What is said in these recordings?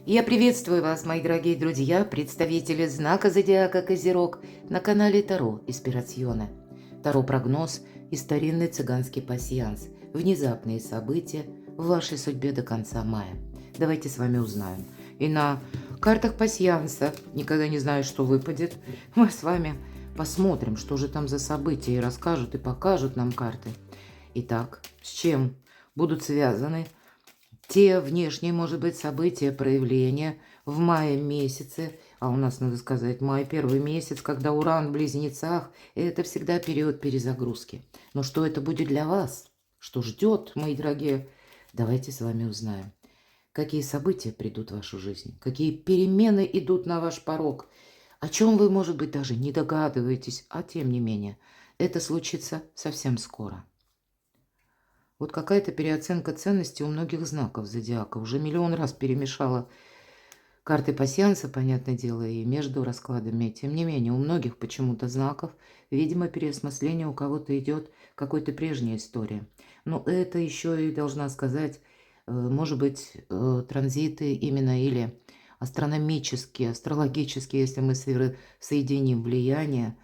Я приветствую вас, мои дорогие друзья, представители знака зодиака Козерог на канале Таро Инспирациона. Таро-прогноз и старинный цыганский пасьянс. Внезапные события в вашей судьбе до конца мая. Давайте с вами узнаем. И на картах пасьянса, никогда не знаю, что выпадет, мы с вами посмотрим, что же там за события, и расскажут, и покажут нам карты. Итак, с чем будут связаны те внешние, может быть, события, проявления в мае месяце, а у нас, надо сказать, май первый месяц, когда Уран в Близнецах, это всегда период перезагрузки. Но что это будет для вас? Что ждет, мои дорогие? Давайте с вами узнаем. Какие события придут в вашу жизнь? Какие перемены идут на ваш порог? О чем вы, может быть, даже не догадываетесь, а тем не менее, это случится совсем скоро. Вот какая-то переоценка ценностей у многих знаков зодиака. Уже миллион раз перемешала карты пасьянса, понятное дело, и между раскладами. Тем не менее, у многих почему-то знаков, видимо, переосмысление у кого-то идет какой-то прежней истории. Но это еще и, должна сказать, может быть, транзиты именно или астрономические, астрологические, если мы соединим влияние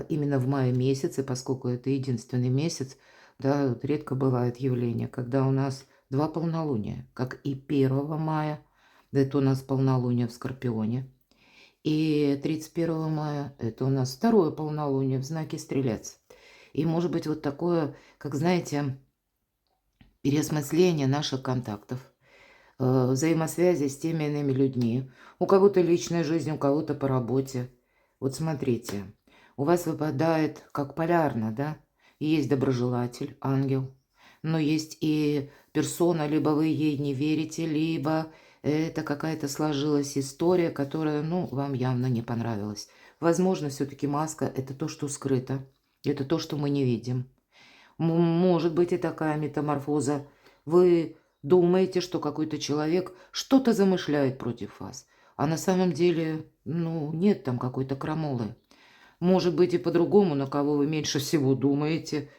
именно в мае месяце, поскольку это единственный месяц. Да, вот редко бывает явление, когда у нас два полнолуния, как и 1 мая, это у нас полнолуние в Скорпионе, и 31 мая это у нас второе полнолуние в знаке Стрелец. И может быть вот такое, как знаете, переосмысление наших контактов, взаимосвязи с теми иными людьми. У кого-то личная жизнь, у кого-то по работе. Вот смотрите, у вас выпадает как полярно, да? Есть доброжелатель, ангел, но есть и персона, либо вы ей не верите, либо это какая-то сложилась история, которая, ну, вам явно не понравилась. Возможно, все-таки маска – это то, что скрыто, это то, что мы не видим. Может быть и такая метаморфоза. Вы думаете, что какой-то человек что-то замышляет против вас, а на самом деле, ну, нет там какой-то крамолы. Может быть и по-другому, на кого вы меньше всего думаете,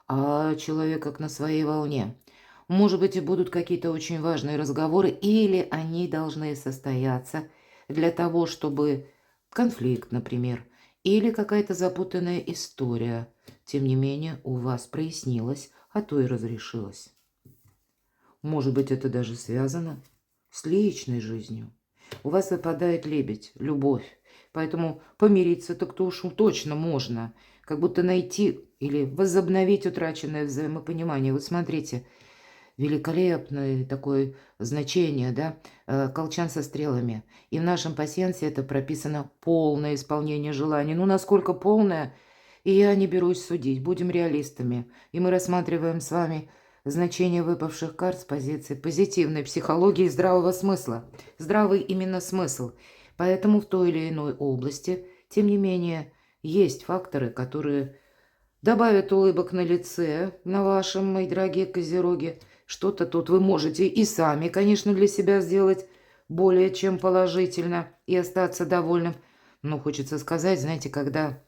а человек как на своей волне. Может быть и будут какие-то очень важные разговоры, или они должны состояться для того, чтобы конфликт, например, или какая-то запутанная история, тем не менее, у вас прояснилось, а то и разрешилось. Может быть, это даже связано с личной жизнью. У вас выпадает лебедь, любовь. Поэтому помириться так-то уж точно можно. Как будто найти или возобновить утраченное взаимопонимание. Вот смотрите, великолепное такое значение, да, колчан со стрелами. И в нашем пасьянсе это прописано полное исполнение желаний. Ну, насколько полное, и я не берусь судить, будем реалистами. И мы рассматриваем с вами значение выпавших карт с позиции позитивной психологии и здравого смысла. Здравый именно смысл. Поэтому в той или иной области, тем не менее, есть факторы, которые добавят улыбок на лице, на вашем, мои дорогие козероги. Что-то тут вы можете и сами, конечно, для себя сделать более чем положительно и остаться довольным. Но хочется сказать, знаете, когда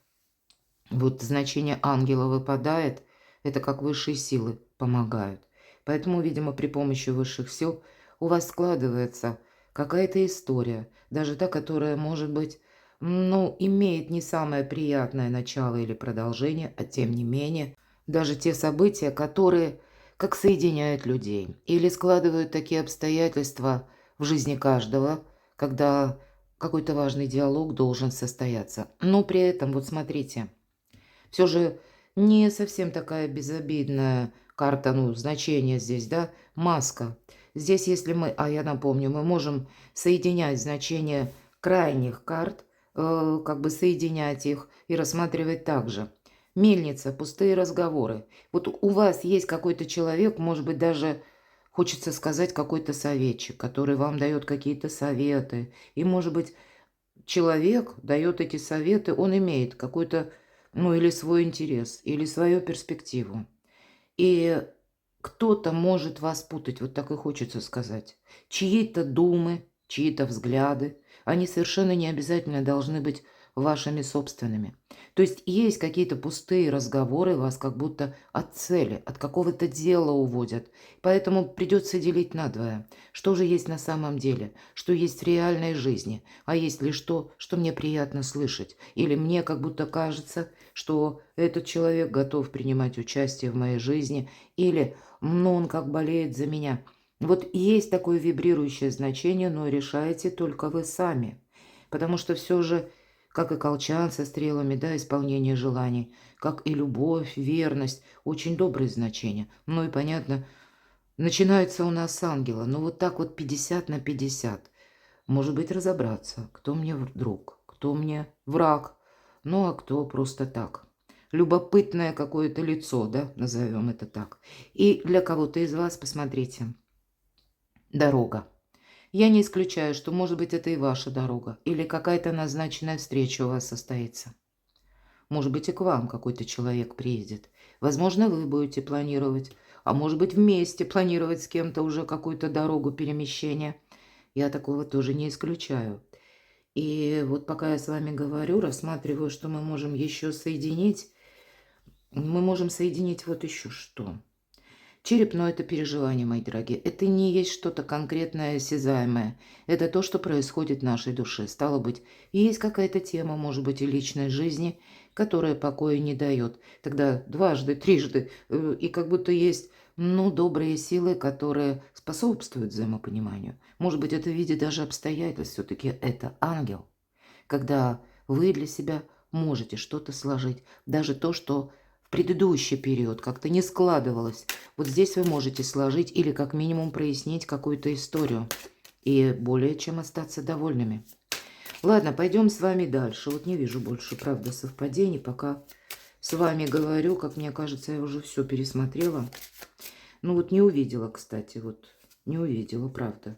вот значение ангела выпадает, это как высшие силы помогают. Поэтому, видимо, при помощи высших сил у вас складывается какая-то история, даже та, которая, может быть, ну, имеет не самое приятное начало или продолжение, а тем не менее, даже те события, которые как соединяют людей или складывают такие обстоятельства в жизни каждого, когда какой-то важный диалог должен состояться. Но при этом, вот смотрите, все же не совсем такая безобидная карта, ну, значение здесь, да, маска. Здесь, если мы, а я напомню, мы можем соединять значения крайних карт, как бы соединять их и рассматривать также. Мельница, пустые разговоры. Вот у вас есть какой-то человек, может быть, даже хочется сказать какой-то советчик, который вам дает какие-то советы. И, может быть, человек дает эти советы, он имеет какой-то, ну, или свой интерес, или свою перспективу. И кто-то может вас путать, вот так и хочется сказать. Чьи-то думы, чьи-то взгляды, они совершенно не обязательно должны быть вашими собственными. То есть есть какие-то пустые разговоры, вас как будто от цели, от какого-то дела уводят. Поэтому придется делить надвое. Что же есть на самом деле? Что есть в реальной жизни? А есть лишь то, что мне приятно слышать? Или мне как будто кажется, что этот человек готов принимать участие в моей жизни? Или, ну, он как болеет за меня? Вот есть такое вибрирующее значение, но решаете только вы сами. Потому что все же, как и колчан со стрелами, да, исполнение желаний, как и любовь, верность, очень добрые значения. Ну и понятно, начинается у нас с ангела. Ну вот так вот 50 на 50. Может быть, разобраться, кто мне друг, кто мне враг, ну а кто просто так. Любопытное какое-то лицо, да, назовем это так. И для кого-то из вас, посмотрите, дорога. Я не исключаю, что, может быть, это и ваша дорога, или какая-то назначенная встреча у вас состоится. Может быть, и к вам какой-то человек приедет. Возможно, вы будете планировать, а может быть, вместе планировать с кем-то уже какую-то дорогу перемещения. Я такого тоже не исключаю. И вот пока я с вами говорю, рассматриваю, что мы можем еще соединить. Мы можем соединить вот еще что. Черепное – это переживание, мои дорогие. Это не есть что-то конкретное, осязаемое. Это то, что происходит в нашей душе. Стало быть, есть какая-то тема, может быть, и личной жизни, которая покоя не дает. Тогда дважды, трижды, и как будто есть, ну, добрые силы, которые способствуют взаимопониманию. Может быть, это в виде даже обстоятельств. Все-таки это ангел. Когда вы для себя можете что-то сложить. Даже то, что в предыдущий период как-то не складывалось. Вот здесь вы можете сложить или как минимум прояснить какую-то историю. И более чем остаться довольными. Ладно, пойдем с вами дальше. Вот не вижу больше, правда, совпадений. Пока с вами говорю, как мне кажется, я уже все пересмотрела. Ну вот не увидела, кстати, вот не увидела, правда.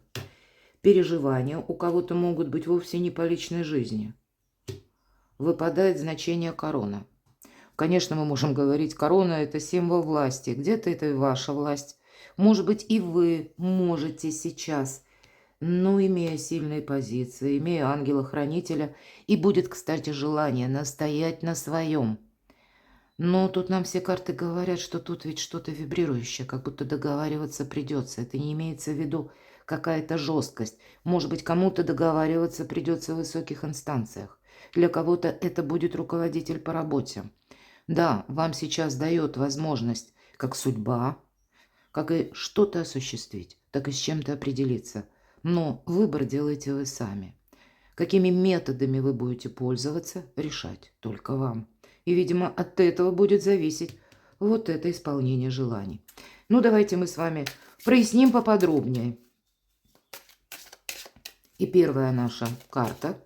Переживания у кого-то могут быть вовсе не по личной жизни. Выпадает значение корона. Конечно, мы можем говорить, корона – это символ власти. Где-то это и ваша власть. Может быть, и вы можете сейчас, но имея сильные позиции, имея ангела-хранителя, и будет, кстати, желание настоять на своем. Но тут нам все карты говорят, что тут ведь что-то вибрирующее, как будто договариваться придется. Это не имеется в виду какая-то жесткость. Может быть, кому-то договариваться придется в высоких инстанциях. Для кого-то это будет руководитель по работе. Да, вам сейчас дает возможность, как судьба, как и что-то осуществить, так и с чем-то определиться. Но выбор делаете вы сами. Какими методами вы будете пользоваться, решать только вам. И, видимо, от этого будет зависеть вот это исполнение желаний. Ну, давайте мы с вами проясним поподробнее. И первая наша карта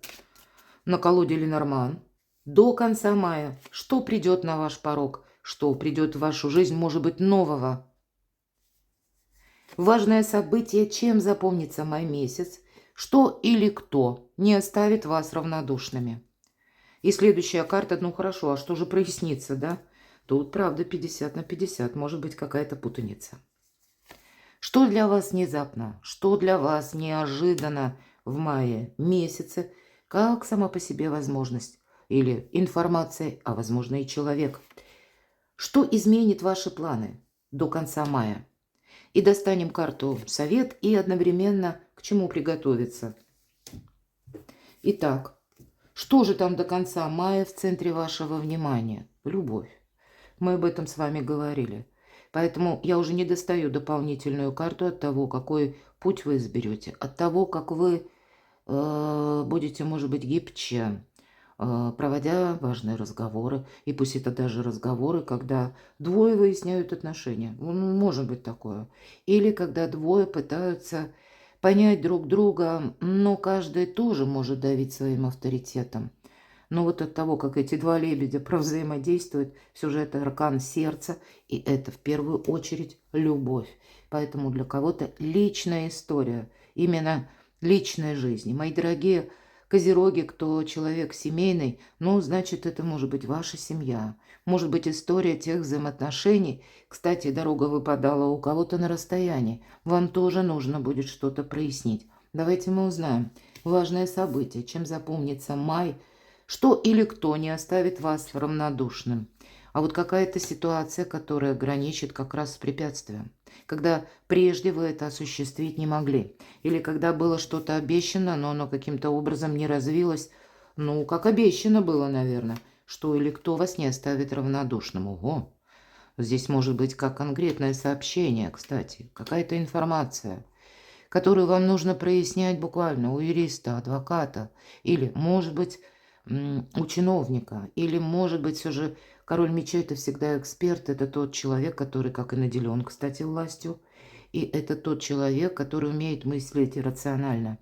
на колоде Ленорман. До конца мая. Что придет на ваш порог? Что придет в вашу жизнь, может быть, нового? Важное событие, чем запомнится май месяц? Что или кто не оставит вас равнодушными? И следующая карта, ну хорошо, а что же прояснится, да? Тут, правда, 50 на 50, может быть, какая-то путаница. Что для вас внезапно, что для вас неожиданно в мае месяце, как сама по себе возможность или информация, а возможно и человек. Что изменит ваши планы до конца мая? И достанем карту «Совет» и одновременно к чему приготовиться. Итак, что же там до конца мая в центре вашего внимания? Любовь. Мы об этом с вами говорили. Поэтому я уже не достаю дополнительную карту от того, какой путь вы изберете, от того, как вы будете, может быть, гибче, проводя важные разговоры. И пусть это даже разговоры, когда двое выясняют отношения. Ну, может быть такое. Или когда двое пытаются понять друг друга, но каждый тоже может давить своим авторитетом. Но вот от того, как эти два лебедя провзаимодействуют, все же это аркан сердца, и это в первую очередь любовь. Поэтому для кого-то личная история, именно личной жизни. Мои дорогие козероги, кто человек семейный, ну, значит, это может быть ваша семья. Может быть, история тех взаимоотношений. Кстати, дорога выпадала у кого-то на расстоянии. Вам тоже нужно будет что-то прояснить. Давайте мы узнаем. Важное событие, чем запомнится май, Что или кто не оставит вас равнодушным. А вот какая-то ситуация, которая граничит как раз с препятствием. Когда прежде вы это осуществить не могли. Или когда было что-то обещано, но оно каким-то образом не развилось. Ну, как обещано было, наверное. Что или кто вас не оставит равнодушным. Ого! Здесь может быть как конкретное сообщение, кстати. Какая-то информация, которую вам нужно прояснять буквально у юриста, адвоката, или, может быть, у чиновника, или, может быть, все же король мечей – это всегда эксперт, это тот человек, который, как и наделен, кстати, властью, и это тот человек, который умеет мыслить рационально.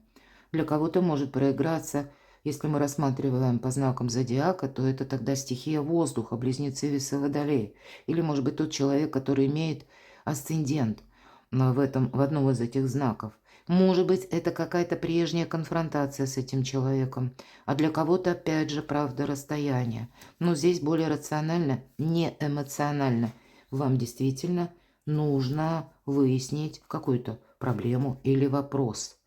Для кого-то может проиграться, если мы рассматриваем по знакам зодиака, то это тогда стихия воздуха, близнецы весы водолеи, или, может быть, тот человек, который имеет асцендент в одном из этих знаков. Может быть, это какая-то прежняя конфронтация с этим человеком, а для кого-то, опять же, правда, расстояние. Но здесь более рационально, не эмоционально. Вам действительно нужно выяснить какую-то проблему или вопрос.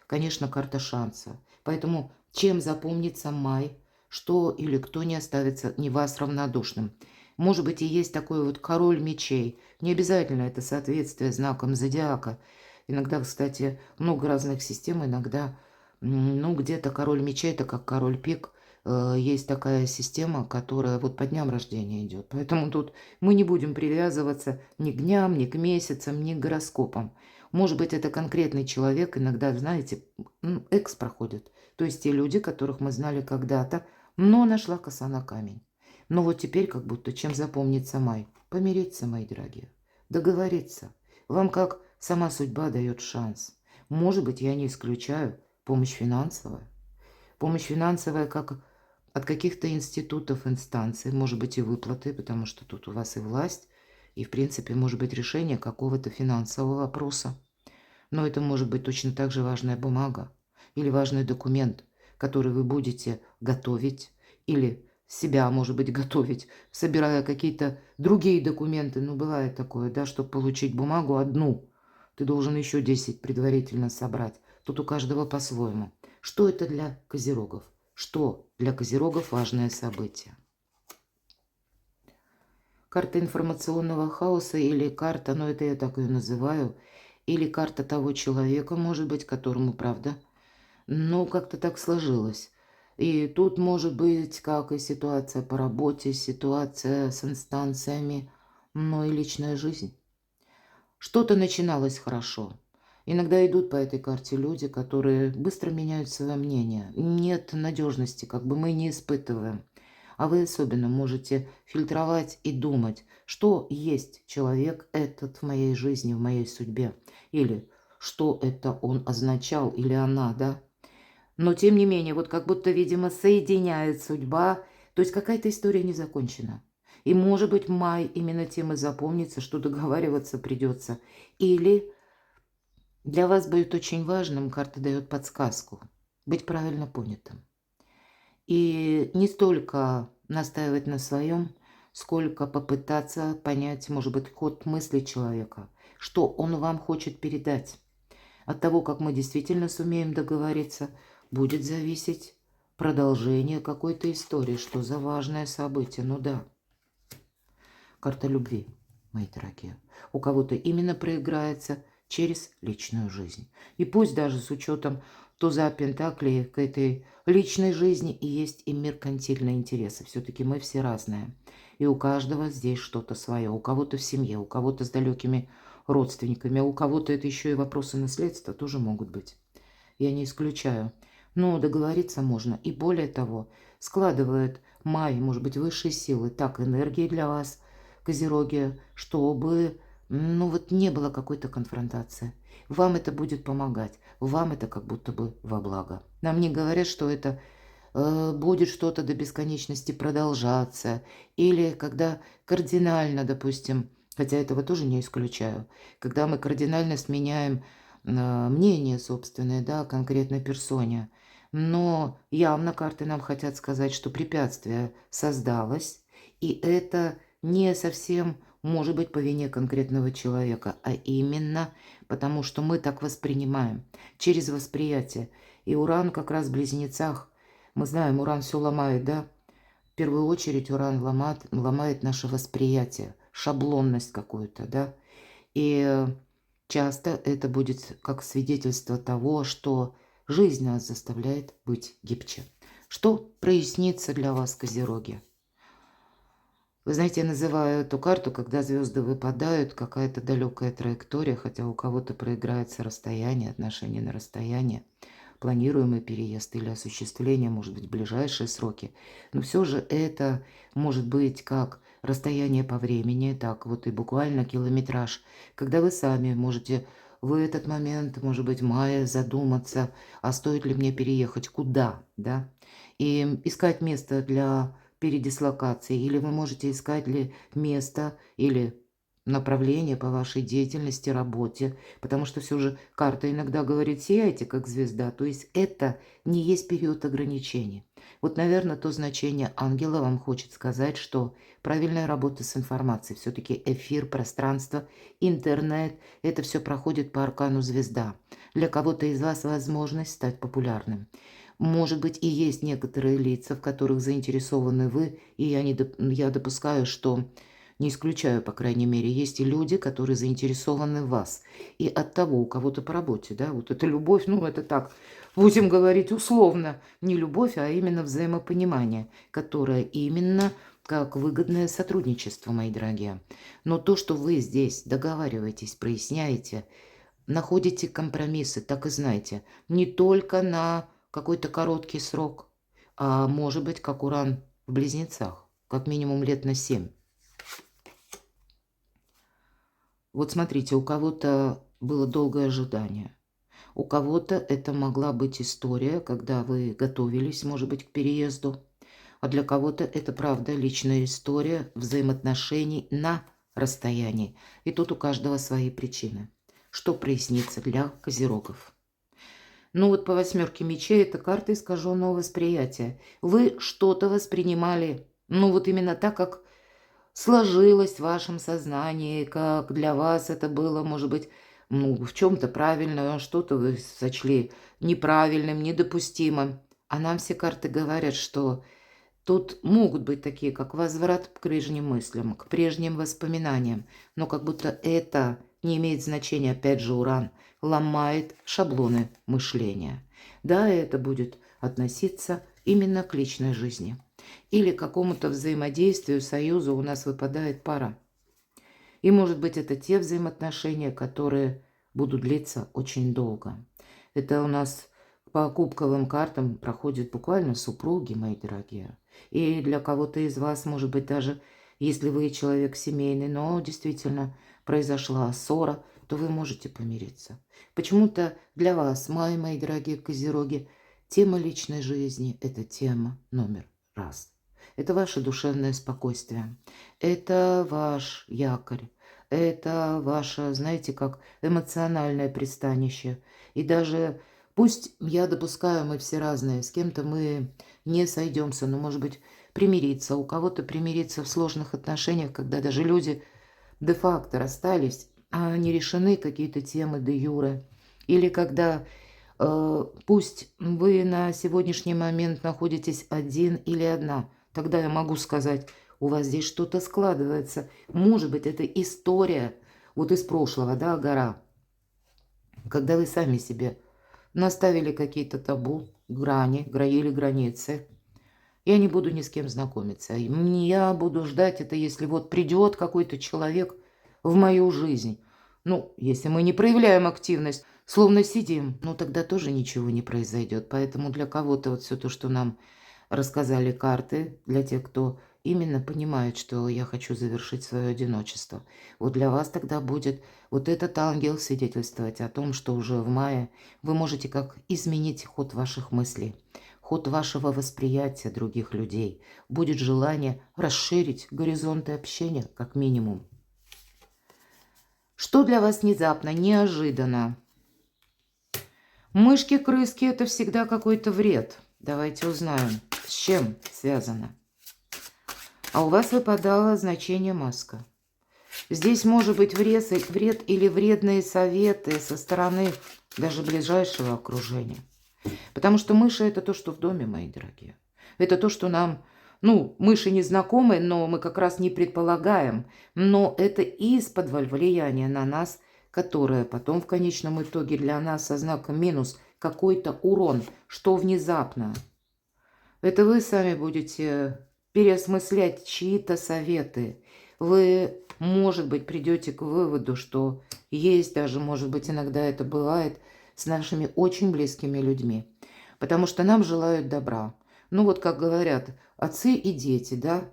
Конечно, карта шанса. Поэтому чем запомнится май, что или кто не оставится не вас равнодушным. Может быть, и есть такой вот король мечей. Не обязательно это соответствие знакам зодиака. Иногда, кстати, много разных систем, иногда, ну, где-то король мечей, это как король пик. Есть такая система, которая вот по дням рождения идет. Поэтому тут мы не будем привязываться ни к дням, ни к месяцам, ни к гороскопам. Может быть, это конкретный человек, иногда, знаете, экс проходит. То есть те люди, которых мы знали когда-то, но нашла коса на камень. Но вот теперь как будто чем запомнится май? Помириться, мои дорогие, договориться. Вам как сама судьба дает шанс. Может быть, я не исключаю помощь финансовая. Помощь финансовая как от каких-то институтов, инстанций, может быть и выплаты, потому что тут у вас и власть, и в принципе может быть решение какого-то финансового вопроса. Но это может быть точно так же важная бумага или важный документ, который вы будете готовить или себя, может быть, готовить, собирая какие-то другие документы. Ну, бывает такое, да, чтобы получить бумагу одну, ты должен еще 10 предварительно собрать. Тут у каждого по-своему. Что это для козерогов? Что для козерогов важное событие? Карта информационного хаоса или карта, ну это я так ее называю, или карта того человека, может быть, которому, правда, ну как-то так сложилось. И тут может быть как и ситуация по работе, ситуация с инстанциями, но и личная жизнь. Что-то начиналось хорошо. Иногда идут по этой карте люди, которые быстро меняют свое мнение. Нет надежности, как бы мы не испытываем. А вы особенно можете фильтровать и думать, что есть человек этот в моей жизни, в моей судьбе. Или что это он означал, или она, да. Но тем не менее, вот как будто, видимо, соединяет судьба. То есть какая-то история не закончена. И, может быть, май именно тем и запомнится, что договариваться придется. Или для вас будет очень важным, карта дает подсказку, быть правильно понятым. И не столько настаивать на своем, сколько попытаться понять, может быть, ход мысли человека, что он вам хочет передать. От того, как мы действительно сумеем договориться, будет зависеть продолжение какой-то истории, что за важное событие. Ну да, карта любви, мои дорогие. У кого-то именно проиграется через личную жизнь. И пусть даже с учетом туза Пентаклей к этой личной жизни и есть и меркантильные интересы. Все-таки мы все разные. И у каждого здесь что-то свое. У кого-то в семье, у кого-то с далекими родственниками, а у кого-то это еще и вопросы наследства тоже могут быть. Я не исключаю. Но договориться можно. И более того, складывает май, может быть, высшие силы, так энергии для вас, козероги, чтобы, ну вот не было какой-то конфронтации. Вам это будет помогать. Вам это как будто бы во благо. Нам не говорят, что это будет что-то до бесконечности продолжаться. Или когда кардинально, допустим, хотя этого тоже не исключаю, когда мы кардинально сменяем мнение собственное, да, о конкретной персоне. Но явно карты нам хотят сказать, что препятствие создалось, и это не совсем может быть по вине конкретного человека, а именно потому, что мы так воспринимаем, через восприятие. И Уран как раз в Близнецах Мы знаем, Уран все ломает, да? В первую очередь Уран ломает наше восприятие, шаблонность какую-то, да? И часто это будет как свидетельство того, что жизнь нас заставляет быть гибче. Что прояснится для вас, Козероги? Вы знаете, я называю эту карту, когда звезды выпадают, какая-то далекая траектория, хотя у кого-то проиграется расстояние, отношения на расстояние, планируемый переезд или осуществление, может быть, в ближайшие сроки. Но все же это может быть как расстояние по времени, так вот и буквально километраж, когда вы сами можете в этот момент, может быть, в мае задуматься, а стоит ли мне переехать, куда, да, и искать место для передислокации, или вы можете искать ли место или направление по вашей деятельности, работе, потому что все же карта иногда говорит «сияйте, как звезда», то есть это не есть период ограничений. Вот, наверное, то значение ангела вам хочет сказать, что правильная работа с информацией, все-таки эфир, пространство, интернет, это все проходит по аркану звезда. Для кого-то из вас возможность стать популярным. Может быть, и есть некоторые лица, в которых заинтересованы вы, и я допускаю, что, не исключаю, по крайней мере, есть и люди, которые заинтересованы в вас. И от того, у кого-то по работе, да, вот эта любовь, ну, это так, будем говорить условно, не любовь, а именно взаимопонимание, которое именно как выгодное сотрудничество, мои дорогие. Но то, что вы здесь договариваетесь, проясняете, находите компромиссы, так и знайте, не только на какой-то короткий срок, а может быть, как Уран в Близнецах, как минимум лет на 7. Вот смотрите, у кого-то было долгое ожидание, у кого-то это могла быть история, когда вы готовились, может быть, к переезду, а для кого-то это, правда, личная история взаимоотношений на расстоянии. И тут у каждого свои причины. Что прояснится для козерогов? Ну вот по восьмерке мечей это карта искаженного восприятия. Вы что-то воспринимали, ну вот именно так, как сложилось в вашем сознании, как для вас это было, может быть, ну, в чем-то правильно, а что-то вы сочли неправильным, недопустимым. А нам все карты говорят, что тут могут быть такие, как возврат к прежним мыслям, к прежним воспоминаниям, но как будто это не имеет значения, опять же, Уран ломает шаблоны мышления. Да, это будет относиться именно к личной жизни. Или к какому-то взаимодействию, союзу у нас выпадает пара. И может быть это те взаимоотношения, которые будут длиться очень долго. Это у нас по кубковым картам проходят буквально супруги, мои дорогие. И для кого-то из вас, может быть, даже если вы человек семейный, но действительно произошла ссора, то вы можете помириться. Почему-то для вас, мои дорогие козероги, тема личной жизни – это тема номер раз. Это ваше душевное спокойствие, это ваш якорь, это ваше, знаете, как эмоциональное пристанище. И даже пусть, я допускаю, мы все разные, с кем-то мы не сойдемся, но, может быть, примириться. У кого-то примириться в сложных отношениях, когда даже люди де-факто расстались, а не решены какие-то темы де-юре. Или когда пусть вы на сегодняшний момент находитесь один или одна, тогда я могу сказать, у вас здесь что-то складывается. Может быть, это история вот из прошлого, да, гора, когда вы сами себе наставили какие-то табу, грани, граили границы. Я не буду ни с кем знакомиться. Я буду ждать это, если вот придет какой-то человек в мою жизнь. Ну, если мы не проявляем активность, словно сидим, ну тогда тоже ничего не произойдет. Поэтому для кого-то вот все то, что нам рассказали карты, для тех, кто именно понимает, что я хочу завершить свое одиночество. Вот для вас тогда будет вот этот ангел свидетельствовать о том, что уже в мае вы можете как изменить ход ваших мыслей, ход вашего восприятия других людей. Будет желание расширить горизонты общения, как минимум. Что для вас внезапно, неожиданно? Мышки-крыски – это всегда какой-то вред. Давайте узнаем, с чем связано. А у вас выпадало значение маска. Здесь может быть вред или вредные советы со стороны даже ближайшего окружения. Потому что мыши – это то, что в доме, мои дорогие. Это то, что нам, ну, мыши не знакомы, но мы как раз не предполагаем. Но это из-под влияния на нас, которое потом в конечном итоге для нас со знаком минус какой-то урон, что внезапно. Это вы сами будете переосмыслять чьи-то советы. Вы, может быть, придете к выводу, что есть даже, может быть, иногда это бывает с нашими очень близкими людьми. Потому что нам желают добра. Ну вот, как говорят, отцы и дети, да?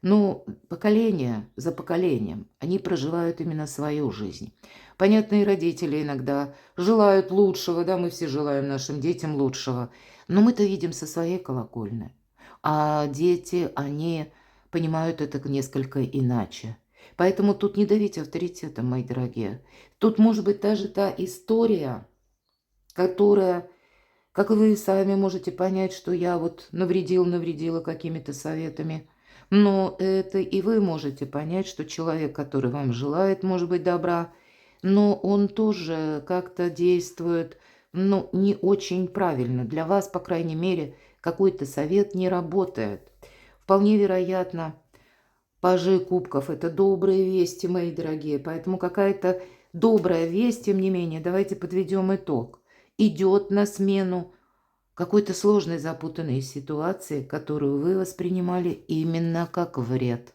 Ну, поколение за поколением, они проживают именно свою жизнь. Понятно, и родители иногда желают лучшего, да, мы все желаем нашим детям лучшего. Но мы-то видим со своей колокольни. А дети, они понимают это несколько иначе. Поэтому тут не давите авторитетом, мои дорогие. Тут может быть даже та история, которая, как вы сами можете понять, что я вот навредила какими-то советами. Но это и вы можете понять, что человек, который вам желает, может быть, добра, но он тоже как-то действует, ну, не очень правильно. Для вас, по крайней мере, какой-то совет не работает. Вполне вероятно, пажи кубков – это добрые вести, мои дорогие. Поэтому какая-то добрая весть, тем не менее, давайте подведем итог. Идет на смену какой-то сложной запутанной ситуации, которую вы воспринимали именно как вред.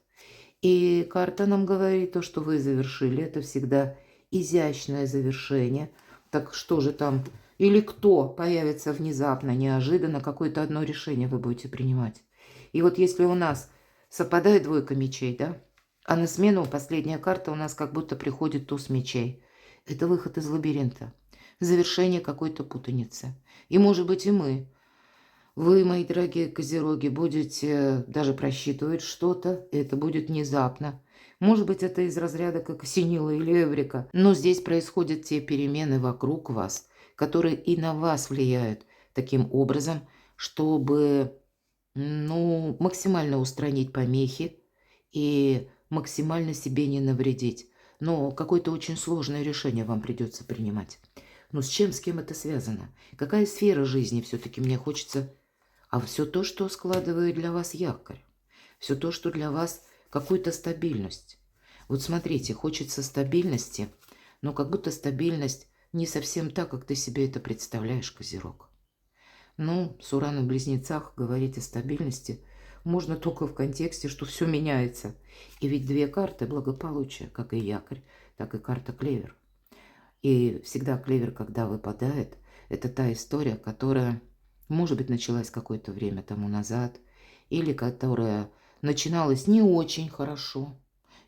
И карта нам говорит то, что вы завершили. Это всегда изящное завершение. Так что же там? Или кто появится внезапно, неожиданно, какое-то одно решение вы будете принимать. И вот если у нас совпадает двойка мечей, да, а на смену последняя карта у нас как будто приходит туз мечей. Это выход из лабиринта, завершение какой-то путаницы. И может быть и мы. Вы, мои дорогие козероги, будете даже просчитывать что-то, и это будет внезапно. Может быть, это из разряда как осенило или эврика. Но здесь происходят те перемены вокруг вас, которые и на вас влияют таким образом, чтобы, ну, максимально устранить помехи и максимально себе не навредить. Но какое-то очень сложное решение вам придется принимать. Но с чем, с кем это связано? Какая сфера жизни все-таки мне хочется... А все то, что складывает для вас якорь, все то, что для вас какую-то стабильность. Вот смотрите, хочется стабильности, но как будто стабильность не совсем так, как ты себе это представляешь, Козерог. Ну, с Ураном в Близнецах говорить о стабильности можно только в контексте, что все меняется. И ведь две карты благополучия, как и якорь, так и карта клевер. И всегда клевер, когда выпадает, это та история, которая... может быть, началась какое-то время тому назад, или которая начиналась не очень хорошо,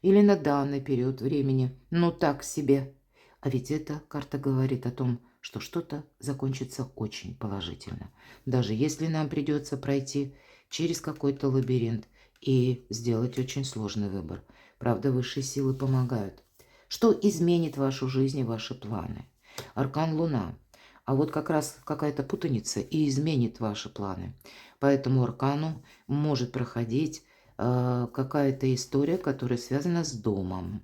или на данный период времени, но так себе. А ведь эта карта говорит о том, что что-то закончится очень положительно, даже если нам придется пройти через какой-то лабиринт и сделать очень сложный выбор. Правда, высшие силы помогают. Что изменит вашу жизнь и ваши планы? Аркан Луна. А вот как раз какая-то путаница и изменит ваши планы. По этому аркану может проходить какая-то история, которая связана с домом.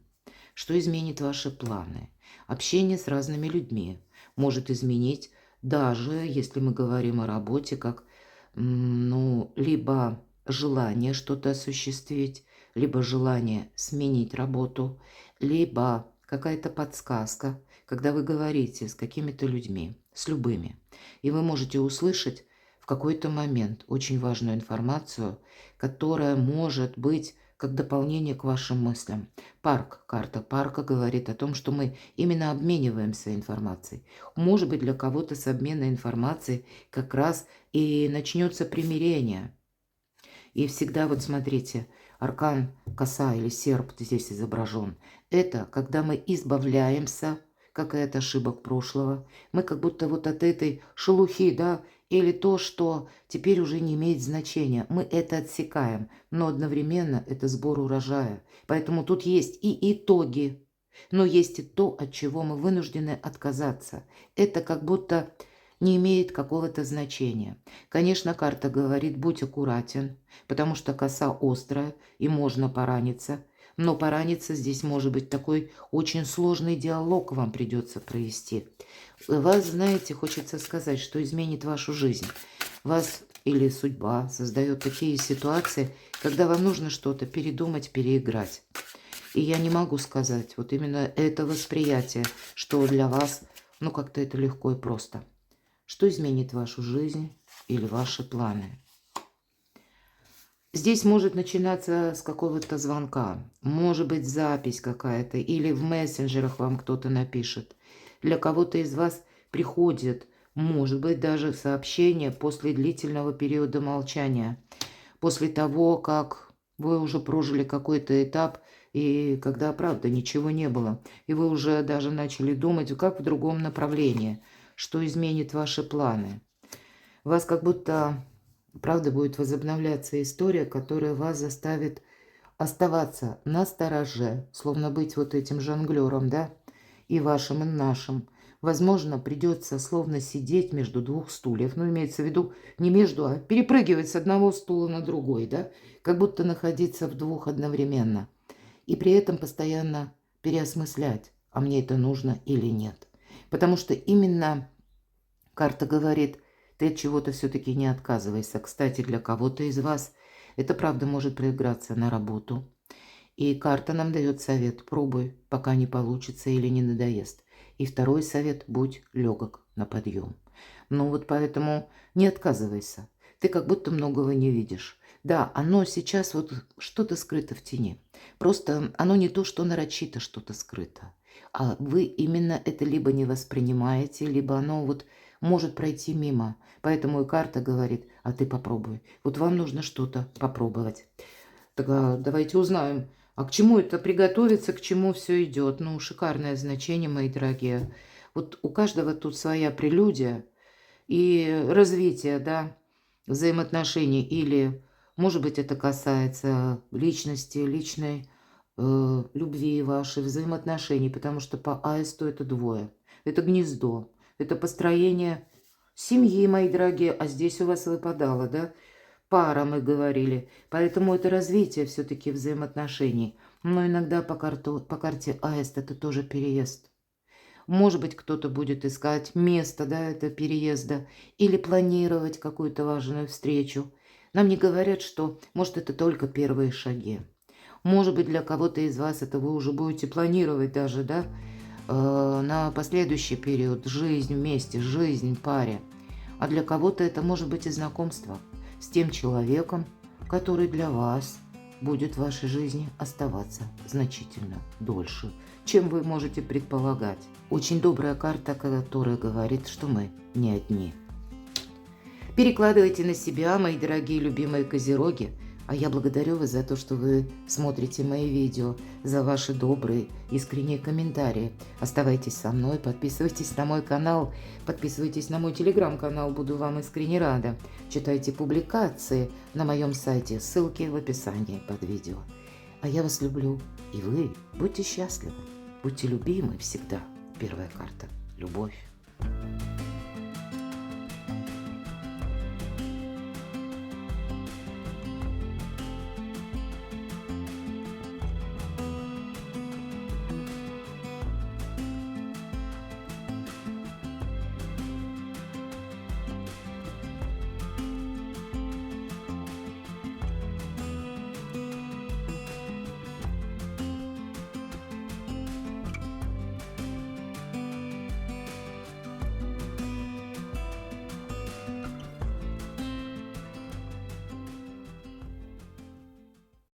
Что изменит ваши планы? Общение с разными людьми может изменить, даже если мы говорим о работе, как, ну, либо желание что-то осуществить, либо желание сменить работу, либо какая-то подсказка, когда вы говорите с какими-то людьми, с любыми, и вы можете услышать в какой-то момент очень важную информацию, которая может быть как дополнение к вашим мыслям. Парк, карта парка говорит о том, что мы именно обмениваемся информацией. Может быть, для кого-то с обмена информацией как раз и начнется примирение. И всегда, вот смотрите, аркан коса или серп здесь изображен. Это когда мы избавляемся как и от ошибок прошлого. Мы как будто вот от этой шелухи, да, или то, что теперь уже не имеет значения. Мы это отсекаем, но одновременно это сбор урожая. Поэтому тут есть и итоги, но есть и то, от чего мы вынуждены отказаться. Это как будто не имеет какого-то значения. Конечно, карта говорит, будь аккуратен, потому что коса острая и можно пораниться. Но пораниться здесь может быть такой очень сложный диалог вам придется провести. Вас, знаете, хочется сказать, что изменит вашу жизнь. Вас или судьба создает такие ситуации, когда вам нужно что-то передумать, переиграть. И я не могу сказать, вот именно это восприятие, что для вас, ну как-то это легко и просто. Что изменит вашу жизнь или ваши планы? Здесь может начинаться с какого-то звонка, может быть запись какая-то, или в мессенджерах вам кто-то напишет. Для кого-то из вас приходит, может быть, даже сообщение после длительного периода молчания, после того, как вы уже прожили какой-то этап, и когда, правда, ничего не было, и вы уже даже начали думать, как в другом направлении, что изменит ваши планы. Вас как будто, правда, будет возобновляться история, которая вас заставит оставаться настороже, словно быть вот этим жонглером, да, и вашим, и нашим. Возможно, придется словно сидеть между двух стульев. Ну, имеется в виду не между, а перепрыгивать с одного стула на другой, да, как будто находиться в двух одновременно. И при этом постоянно переосмыслять, а мне это нужно или нет. Потому что именно карта говорит, ты от чего-то все-таки не отказывайся. Кстати, для кого-то из вас это правда может проиграться на работу. И карта нам дает совет: пробуй, пока не получится или не надоест. И второй совет: будь легок на подъем. Ну вот поэтому не отказывайся. Ты как будто многого не видишь. Да, оно сейчас вот что-то скрыто в тени. Просто оно не то, что нарочито что-то скрыто. А вы именно это либо не воспринимаете, либо оно вот может пройти мимо. Поэтому и карта говорит: а ты попробуй. Вот вам нужно что-то попробовать. Так давайте узнаем, а к чему это приготовиться, к чему все идет. Ну, шикарное значение, мои дорогие. Вот у каждого тут своя прелюдия и развитие, да, взаимоотношений. Или, может быть, это касается личности, личной любви вашей, взаимоотношений. Потому что по аисту это двое. Это гнездо, это построение семьи, мои дорогие. А здесь у вас выпадало, да? Пара, мы говорили. Поэтому это развитие все-таки взаимоотношений. Но иногда по карте Аист это тоже переезд. Может быть, кто-то будет искать место, да, это переезда, или планировать какую-то важную встречу. Нам не говорят, что, может, это только первые шаги. Может быть, для кого-то из вас это вы уже будете планировать даже, да, на последующий период, жизнь вместе, жизнь в паре. А для кого-то это может быть и знакомство с тем человеком, который для вас будет в вашей жизни оставаться значительно дольше, чем вы можете предполагать. Очень добрая карта, которая говорит, что мы не одни. Перекладывайте на себя, мои дорогие любимые козероги. А я благодарю вас за то, что вы смотрите мои видео, за ваши добрые, искренние комментарии. Оставайтесь со мной, подписывайтесь на мой канал, подписывайтесь на мой телеграм-канал, буду вам искренне рада. Читайте публикации на моем сайте, ссылки в описании под видео. А я вас люблю, и вы будьте счастливы, будьте любимы всегда. Первая карта – любовь.